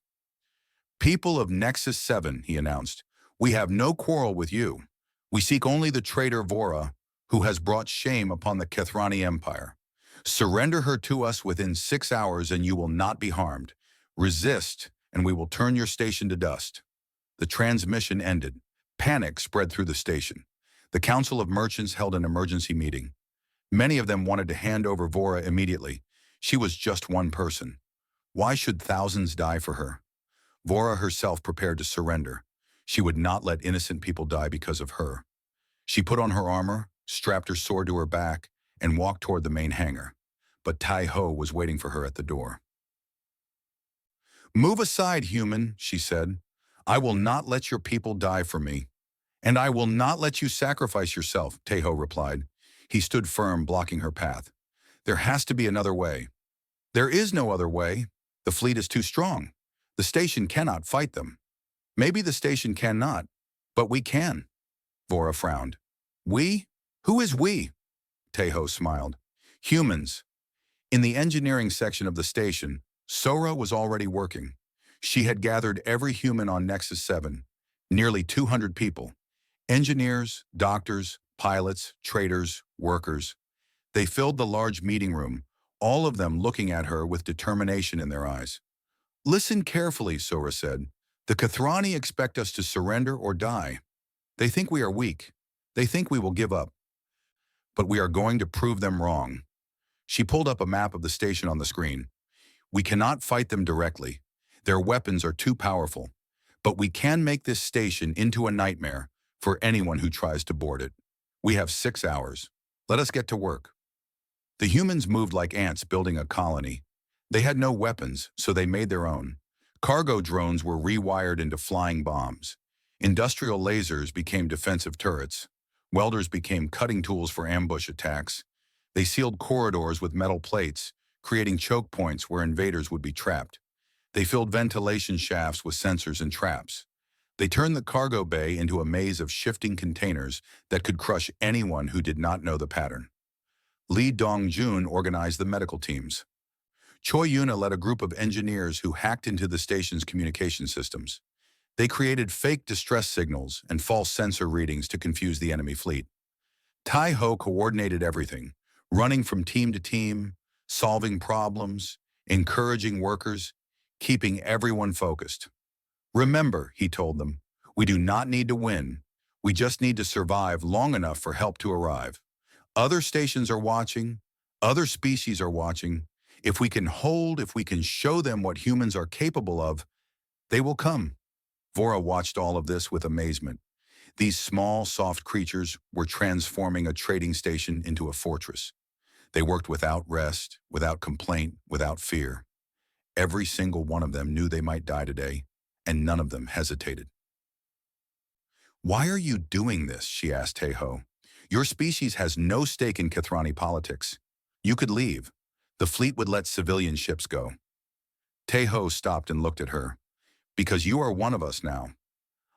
People of Nexus 7, he announced, we have no quarrel with you. We seek only the traitor Vora, who has brought shame upon the Kithrani Empire. Surrender her to us within 6 hours and you will not be harmed. Resist, and we will turn your station to dust. The transmission ended. Panic spread through the station. The Council of Merchants held an emergency meeting. Many of them wanted to hand over Vora immediately. She was just one person. Why should thousands die for her? Vora herself prepared to surrender. She would not let innocent people die because of her. She put on her armor, strapped her sword to her back, and walked toward the main hangar. But Tai Ho was waiting for her at the door. "Move aside, human," she said. "I will not let your people die for me." "And I will not let you sacrifice yourself," Tai Ho replied. He stood firm, blocking her path. "There has to be another way." "There is no other way. The fleet is too strong. The station cannot fight them." "Maybe the station cannot, but we can." Vora frowned. "We? Who is we?" Tai Ho smiled. "Humans." In the engineering section of the station, Sora was already working. She had gathered every human on Nexus 7, nearly 200 people. Engineers, doctors, pilots, traders, workers. They filled the large meeting room, all of them looking at her with determination in their eyes. "Listen carefully," Sora said. "The Kathrani expect us to surrender or die. They think we are weak. They think we will give up. But we are going to prove them wrong." She pulled up a map of the station on the screen. "We cannot fight them directly. Their weapons are too powerful. But we can make this station into a nightmare for anyone who tries to board it. We have 6 hours. Let us get to work." The humans moved like ants building a colony. They had no weapons, so they made their own. Cargo drones were rewired into flying bombs. Industrial lasers became defensive turrets. Welders became cutting tools for ambush attacks. They sealed corridors with metal plates, creating choke points where invaders would be trapped. They filled ventilation shafts with sensors and traps. They turned the cargo bay into a maze of shifting containers that could crush anyone who did not know the pattern. Lee Dong-jun organized the medical teams. Choi Yuna led a group of engineers who hacked into the station's communication systems. They created fake distress signals and false sensor readings to confuse the enemy fleet. Tai Ho coordinated everything, running from team to team, solving problems, encouraging workers, keeping everyone focused. "Remember," he told them, "we do not need to win. We just need to survive long enough for help to arrive. Other stations are watching. Other species are watching. If we can show them what humans are capable of, they will come." Vora watched all of this with amazement. These small, soft creatures were transforming a trading station into a fortress. They worked without rest, without complaint, without fear. Every single one of them knew they might die today, and none of them hesitated. "Why are you doing this?" she asked Tai Ho. "Your species has no stake in Kathrani politics. You could leave. The fleet would let civilian ships go." Tai Ho stopped and looked at her. "Because you are one of us now.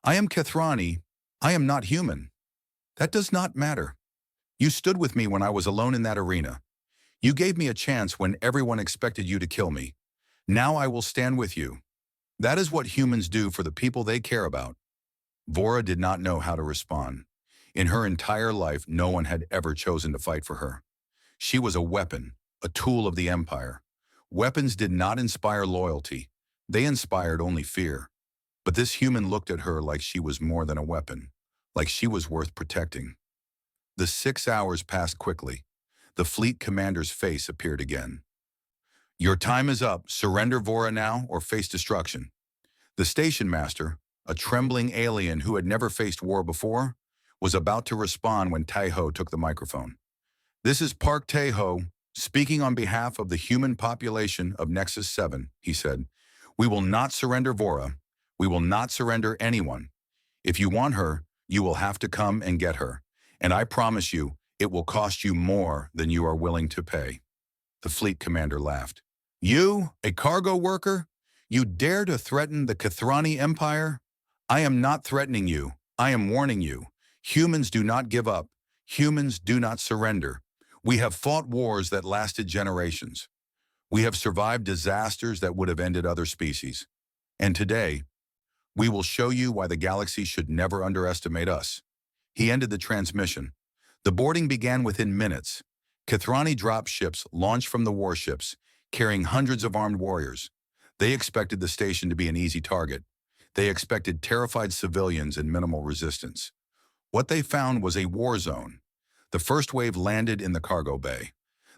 I am Kathrani. I am not human. That does not matter. You stood with me when I was alone in that arena. You gave me a chance when everyone expected you to kill me. Now I will stand with you. That is what humans do for the people they care about." Vora did not know how to respond. In her entire life, no one had ever chosen to fight for her. She was a weapon, a tool of the Empire. Weapons did not inspire loyalty. They inspired only fear. But this human looked at her like she was more than a weapon, like she was worth protecting. The 6 hours passed quickly. The fleet commander's face appeared again. "Your time is up. Surrender Vora now or face destruction." The station master, a trembling alien who had never faced war before, was about to respond when Tai Ho took the microphone. "This is Park Tai Ho, speaking on behalf of the human population of Nexus 7, he said. "We will not surrender Vora. We will not surrender anyone. If you want her, you will have to come and get her. And I promise you, it will cost you more than you are willing to pay." The fleet commander laughed. "You, a cargo worker? You dare to threaten the Kathrani Empire? I am not threatening you. I am warning you. Humans do not give up. Humans do not surrender. We have fought wars that lasted generations. We have survived disasters that would have ended other species. And today, we will show you why the galaxy should never underestimate us." He ended the transmission. The boarding began within minutes. Kathrani dropships launched from the warships, carrying hundreds of armed warriors. They expected the station to be an easy target. They expected terrified civilians and minimal resistance. What they found was a war zone. The first wave landed in the cargo bay.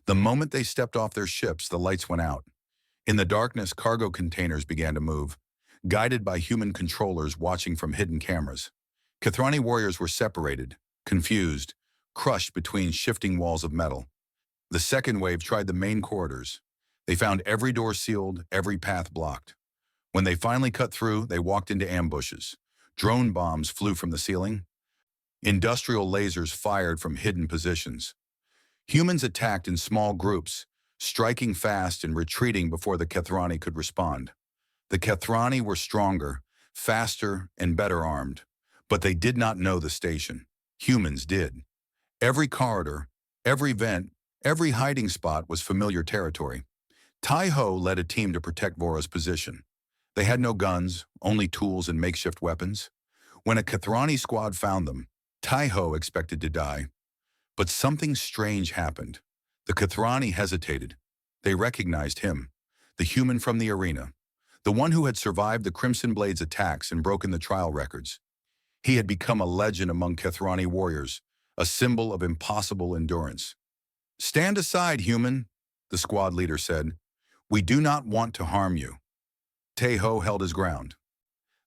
The moment they stepped off their ships, the lights went out. In the darkness, cargo containers began to move, guided by human controllers watching from hidden cameras. Kathrani warriors were separated, confused, crushed between shifting walls of metal. The second wave tried the main corridors. They found every door sealed, every path blocked. When they finally cut through, they walked into ambushes. Drone bombs flew from the ceiling. Industrial lasers fired from hidden positions. Humans attacked in small groups, striking fast and retreating before the Kathrani could respond. The Kathrani were stronger, faster, and better armed, but they did not know the station. Humans did. Every corridor, every vent, every hiding spot was familiar territory. Tai-Ho led a team to protect Vora's position. They had no guns, only tools and makeshift weapons. When a Kathrani squad found them, Tai-Ho expected to die. But something strange happened. The Kathrani hesitated. They recognized him, the human from the arena, the one who had survived the Crimson Blade's attacks and broken the trial records. He had become a legend among Kathrani warriors, a symbol of impossible endurance. "Stand aside, human," the squad leader said. "We do not want to harm you." Tai-Ho held his ground.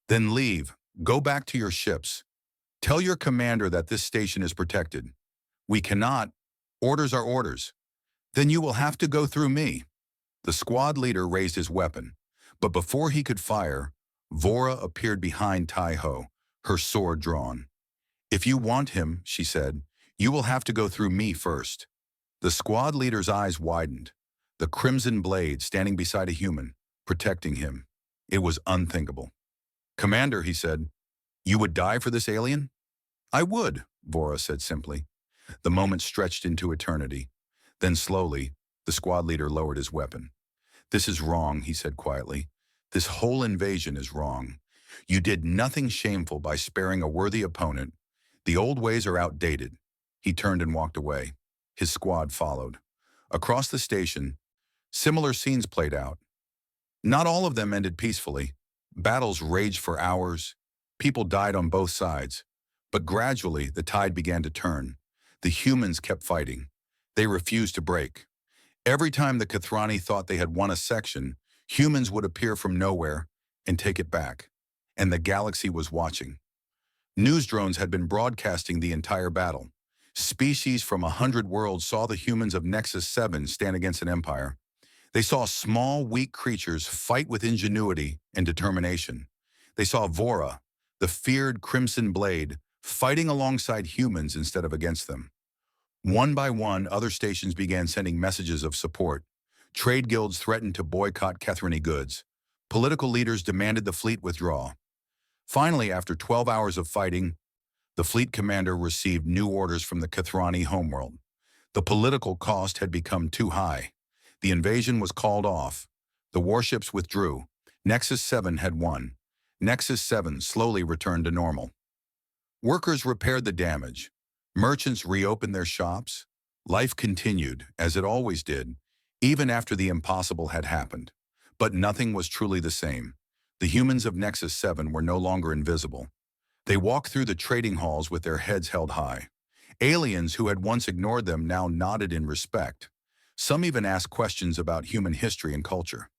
"Then leave. Go back to your ships. Tell your commander that this station is protected." "We cannot. Orders are orders." "Then you will have to go through me." The squad leader raised his weapon, but before he could fire, Vora appeared behind Tai-Ho, her sword drawn. "If you want him," she said, "you will have to go through me first." The squad leader's eyes widened, the Crimson Blade standing beside a human, protecting him. It was unthinkable. "Commander," he said, "you would die for this alien?" "I would," Vora said simply. The moment stretched into eternity. Then slowly, the squad leader lowered his weapon. "This is wrong," he said quietly. "This whole invasion is wrong. You did nothing shameful by sparing a worthy opponent. The old ways are outdated." He turned and walked away. His squad followed. Across the station, similar scenes played out. Not all of them ended peacefully. Battles raged for hours. People died on both sides. But gradually, the tide began to turn. The humans kept fighting. They refused to break. Every time the Kathrani thought they had won a section, humans would appear from nowhere and take it back. And the galaxy was watching. News drones had been broadcasting the entire battle. Species from 100 worlds saw the humans of Nexus 7 stand against an empire. They saw small, weak creatures fight with ingenuity and determination. They saw Vora, the feared Crimson Blade, fighting alongside humans instead of against them. One by one, other stations began sending messages of support. Trade guilds threatened to boycott Kathrani goods. Political leaders demanded the fleet withdraw. Finally, after 12 hours of fighting, the fleet commander received new orders from the Kathrani homeworld. The political cost had become too high. The invasion was called off. The warships withdrew. Nexus 7 had won. Nexus 7 slowly returned to normal. Workers repaired the damage. Merchants reopened their shops. Life continued, as it always did, even after the impossible had happened. But nothing was truly the same. The humans of Nexus 7 were no longer invisible. They walked through the trading halls with their heads held high. Aliens who had once ignored them now nodded in respect. Some even asked questions about human history and culture.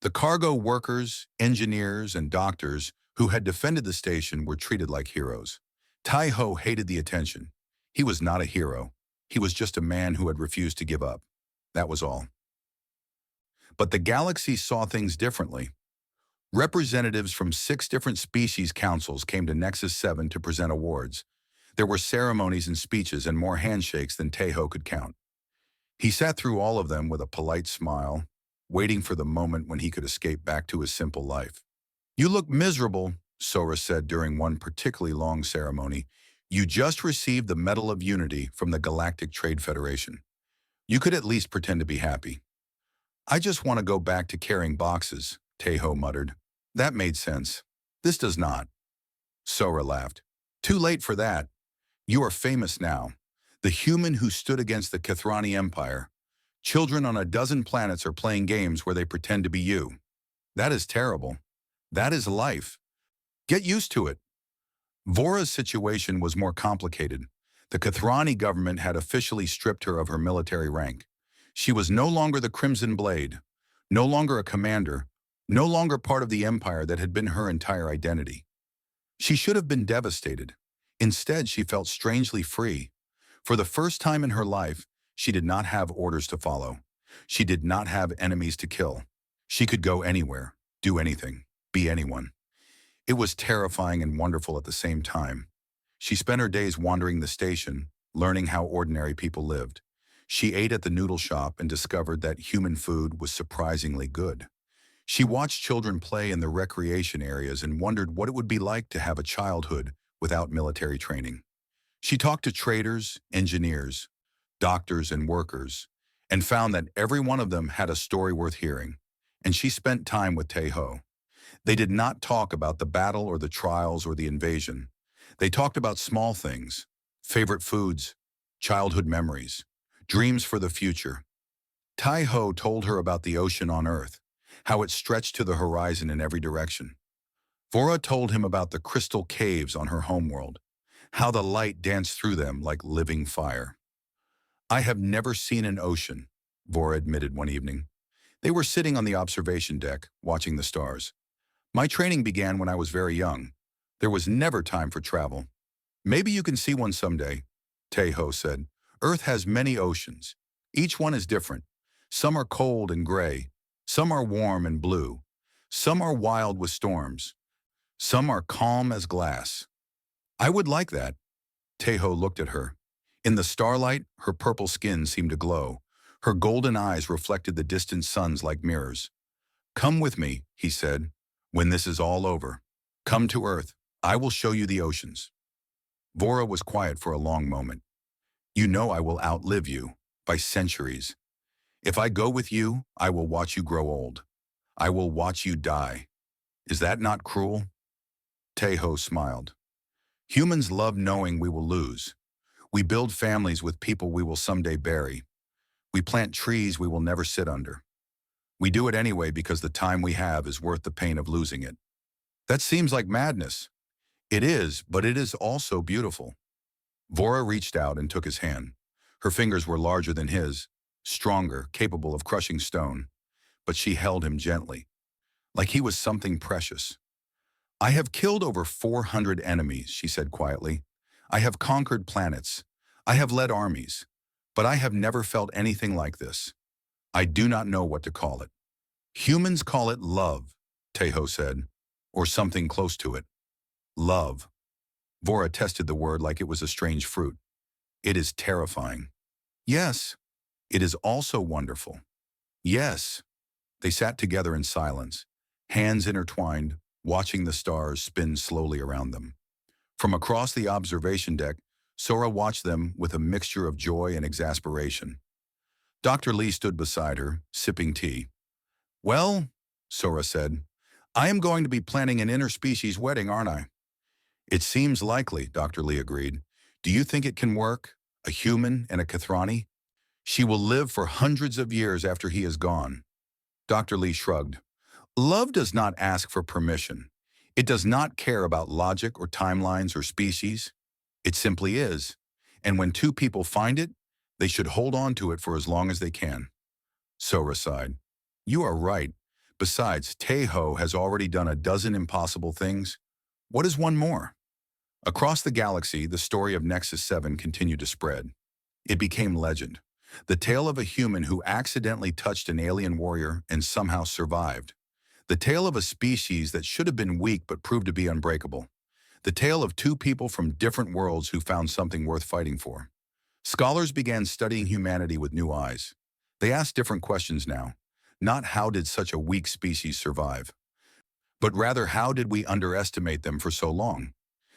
The cargo workers, engineers, and doctors who had defended the station were treated like heroes. Tai-Ho hated the attention. He was not a hero. He was just a man who had refused to give up. That was all. But the galaxy saw things differently. Representatives from 6 different species councils came to Nexus 7 to present awards. There were ceremonies and speeches and more handshakes than Tai-Ho could count. He sat through all of them with a polite smile, waiting for the moment when he could escape back to his simple life. "You look miserable," Sora said during one particularly long ceremony. "You just received the Medal of Unity from the Galactic Trade Federation. You could at least pretend to be happy." "I just want to go back to carrying boxes," Tai-Ho muttered. That made sense. "This does not." Sora laughed. "Too late for that. You are famous now. The human who stood against the Kathrani Empire. Children on a dozen planets are playing games where they pretend to be you. That is terrible. That is life. Get used to it." Vora's situation was more complicated. The Kathrani government had officially stripped her of her military rank. She was no longer the Crimson Blade, No longer a commander, no longer part of the empire that had been her entire identity. She should have been devastated. Instead, she felt strangely free. For the first time in her life, she did not have orders to follow. She did not have enemies to kill. She could go anywhere, do anything, be anyone. It was terrifying and wonderful at the same time. She spent her days wandering the station, learning how ordinary people lived. She ate at the noodle shop and discovered that human food was surprisingly good. She watched children play in the recreation areas and wondered what it would be like to have a childhood without military training. She talked to traders, engineers, doctors, and workers, and found that every one of them had a story worth hearing. And she spent time with Tae-ho. They did not talk about the battle or the trials or the invasion. They talked about small things, favorite foods, childhood memories, dreams for the future. Tai-ho told her about the ocean on Earth, how it stretched to the horizon in every direction. Vora told him about the crystal caves on her homeworld, how the light danced through them like living fire. I have never seen an ocean, Vora admitted one evening. They were sitting on the observation deck, watching the stars. My training began when I was very young. There was never time for travel. Maybe you can see one someday, Tae-ho said. Earth has many oceans. Each one is different. Some are cold and gray. Some are warm and blue. Some are wild with storms. Some are calm as glass. I would like that. Tae-ho looked at her. In the starlight, her purple skin seemed to glow. Her golden eyes reflected the distant suns like mirrors. Come with me, he said, when this is all over. Come to Earth. I will show you the oceans. Vora was quiet for a long moment. You know I will outlive you, by centuries. If I go with you, I will watch you grow old. I will watch you die. Is that not cruel? Tae-ho smiled. Humans love knowing we will lose. We build families with people we will someday bury. We plant trees we will never sit under. We do it anyway because the time we have is worth the pain of losing it. That seems like madness. It is, but it is also beautiful. Vora reached out and took his hand. Her fingers were larger than his, stronger, capable of crushing stone. But she held him gently, like he was something precious. I have killed over 400 enemies, she said quietly. I have conquered planets. I have led armies. But I have never felt anything like this. I do not know what to call it. Humans call it love, Tae-ho said, or something close to it. Love. Vora tested the word like it was a strange fruit. It is terrifying. Yes. It is also wonderful. Yes. They sat together in silence, hands intertwined, watching the stars spin slowly around them. From across the observation deck, Sora watched them with a mixture of joy and exasperation. Dr. Lee stood beside her, sipping tea. Well, Sora said, I am going to be planning an interspecies wedding, aren't I? It seems likely, Dr. Lee agreed. Do you think it can work? A human and a Kathrani? She will live for hundreds of years after he is gone. Dr. Lee shrugged. Love does not ask for permission. It does not care about logic or timelines or species. It simply is. And when two people find it, they should hold on to it for as long as they can. Sora sighed. You are right. Besides, Tae-ho has already done a dozen impossible things. What is one more? Across the galaxy, the story of Nexus 7 continued to spread. It became legend. The tale of a human who accidentally touched an alien warrior and somehow survived. The tale of a species that should have been weak but proved to be unbreakable. The tale of two people from different worlds who found something worth fighting for. Scholars began studying humanity with new eyes. They asked different questions now. Not how did such a weak species survive, but rather how did we underestimate them for so long?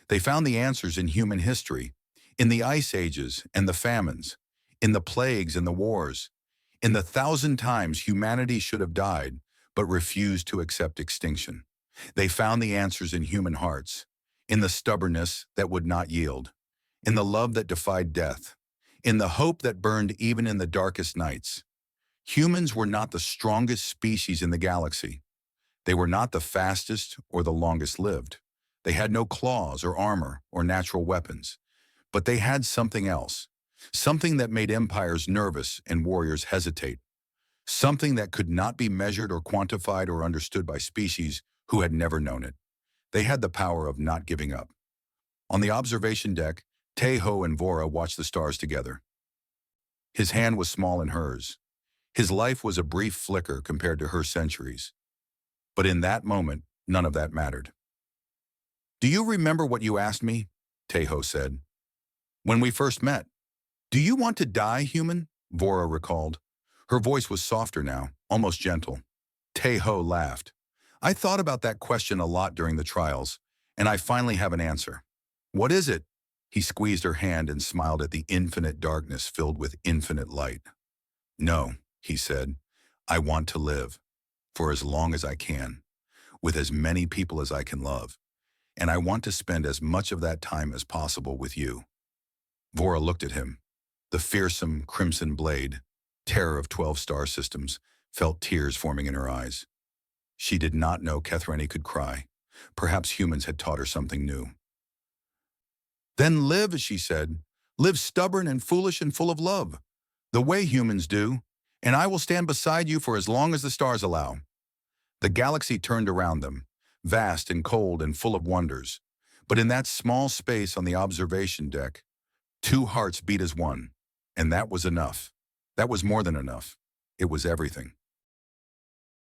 They found the answers in human history, in the ice ages and the famines, in the plagues and the wars, in the 1,000 times humanity should have died but refused to accept extinction. They found the answers in human hearts, in the stubbornness that would not yield, in the love that defied death, in the hope that burned even in the darkest nights. Humans were not the strongest species in the galaxy. They were not the fastest or the longest lived. They had no claws or armor or natural weapons. But they had something else, something that made empires nervous and warriors hesitate, something that could not be measured or quantified or understood by species who had never known it. They had the power of not giving up. On the observation deck, Tejo and Vora watched the stars together. His hand was small in hers. His life was a brief flicker compared to her centuries. But in that moment, none of that mattered. "Do you remember what you asked me?" Tejo said. "When we first met. Do you want to die, human?" Vora recalled. Her voice was softer now, almost gentle. Tejo laughed. "I thought about that question a lot during the trials, and I finally have an answer." "What is it?" He squeezed her hand and smiled at the infinite darkness filled with infinite light. "No," he said. "I want to live, for as long as I can, with as many people as I can love, and I want to spend as much of that time as possible with you." Vora looked at him. The fearsome crimson blade, terror of 12 star systems, felt tears forming in her eyes. She did not know Kethreni could cry. Perhaps humans had taught her something new. "Then live," she said. "Live stubborn and foolish and full of love, the way humans do, and I will stand beside you for as long as the stars allow." The galaxy turned around them, vast and cold and full of wonders. But in that small space on the observation deck, two hearts beat as one, and that was enough. That was more than enough. It was everything.